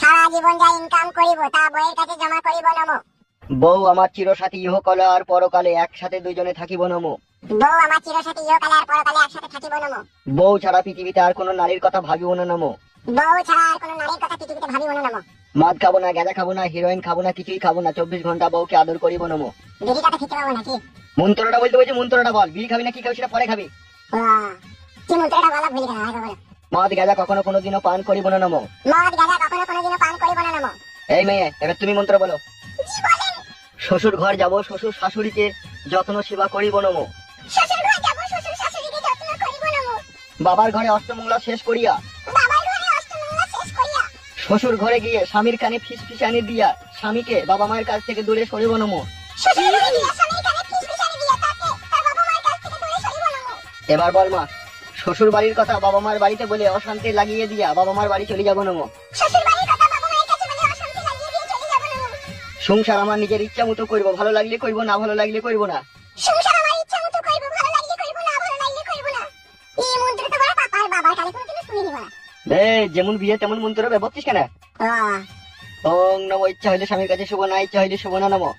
সারা জীবন যা ইনকাম করিব তা বউয়ের কাছে জমা করিব নমো। বউ আমার চিরসাথী ইহকালে আর পরকালে একসাথে দুইজনে থাকিব নমো। বউ আমার চিরসাথী ইহকালে আর পরকালে একসাথে থাকিব নমো। বউ ছাড়া পৃথিবীতে আর কোনো নারীর কথা ভাবিব না নমো। বউ ছাড়া আর কোনো নারীর কথা পৃথিবীতে ভাবিব না নমো। মদ খাবো না, গাঁজা খাবো না, হিরোইন খাবো না, কিছুই খাবো না, 24 ঘন্টা বউকে আদর করিব নমো। বিড়িটাকে খেতে পাবো নাকি? মন্ত্রটা বলতে বলছে, মন্ত্রটা বল। বিড়ি খাবি না কি খাবি সেটা পরে খাবি। কি মন্ত্রটা বলা ভুলে গেলাম, আগে বলো। মদ গাঁজা কখনো কোনোদিনও পান করিব না নমো। মদ গাঁজা কখনো কোনোদিনও পান করিব না নমো। এই মেয়ে, এবার তুমি মন্ত্র বলো। জি বলেন। শ্বশুর ঘর যাব, শ্বশুর শাশুড়িকে যত্ন সেবা করিব নমো। শ্বশুর ঘর যাব, শ্বশুর শাশুড়িকে যত্ন করিব নমো। বাবার ঘরে অষ্টমঙ্গলা শেষ করিয়া, বাবার ঘরে অষ্টমঙ্গলা শেষ করিয়া, শ্বশুর ঘরে গিয়ে স্বামীর কানে ফিসফিসানি দিয়া স্বামীকে বাবা মায়ের কাছ থেকে দূরে সরিব নমো। শ্বশুর ঘরে গিয়ে স্বামীর কানে ফিসফিসানি দিয়া তাকে তার বাবা মায়ের কাছ থেকে দূরে সরিব নমো। এবার বল মা, শ্বশুর বাড়ির কথা বাবা মার বাড়িতে বলে অশান্তি লাগিয়ে দিয়া বাবা মার বাড়ি চলে যাব নমো। শ্বশুর বাড়ির কথা বাবা মায়ের কাছে বলে অশান্তি লাগিয়ে দিয়ে চলে যাব নমো। সংসার আমার নিজের ইচ্ছা মতো করবো, ভালো লাগলে করবো, না ভালো লাগলে করবো না। সংসার আমার ইচ্ছা মতো করব, ভালো লাগলে করব, না ভালো লাগলে করব না। এই মন্ত্র তো বড় পাপার বাবার কানে কোনোদিনও শুনিনি বলা। যেমন বিয়ে তেমন মন্ত্র ব্যবহার কেন? ওং নমো। ইচ্ছা হইলে স্বামীর কাছে শুভ না, ইচ্ছা হইলে শুভ না নমো।